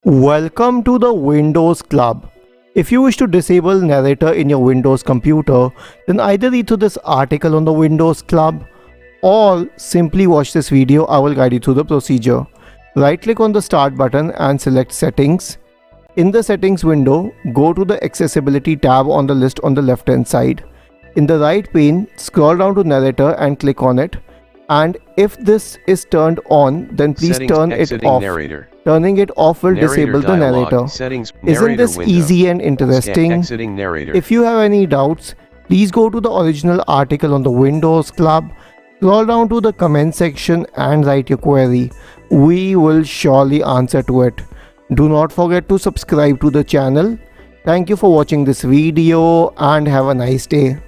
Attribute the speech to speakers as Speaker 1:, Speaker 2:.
Speaker 1: Welcome to the Windows Club. If you wish to disable Narrator in your Windows computer, then either read through this article on the Windows Club or simply watch this video. I will guide you through the procedure. Right click on the Start button and select Settings. In the Settings window, go to the Accessibility tab on the list on the left hand side. In the right pane, scroll down to Narrator and click on it. And if this is turned on, then please turn it off.
Speaker 2: Narrator.
Speaker 1: Turning it off will
Speaker 2: Narrator
Speaker 1: disable the
Speaker 2: dialog.
Speaker 1: narrator.
Speaker 2: Settings.
Speaker 1: Isn't
Speaker 2: Narrator
Speaker 1: this
Speaker 2: window.
Speaker 1: easy and interesting?
Speaker 2: Exiting narrator.
Speaker 1: If you have any doubts, please go to the original article on the Windows Club, scroll down to the comment section and write your query. We will surely answer to it. Do not forget to subscribe to the channel. Thank you for watching this video and have a nice day.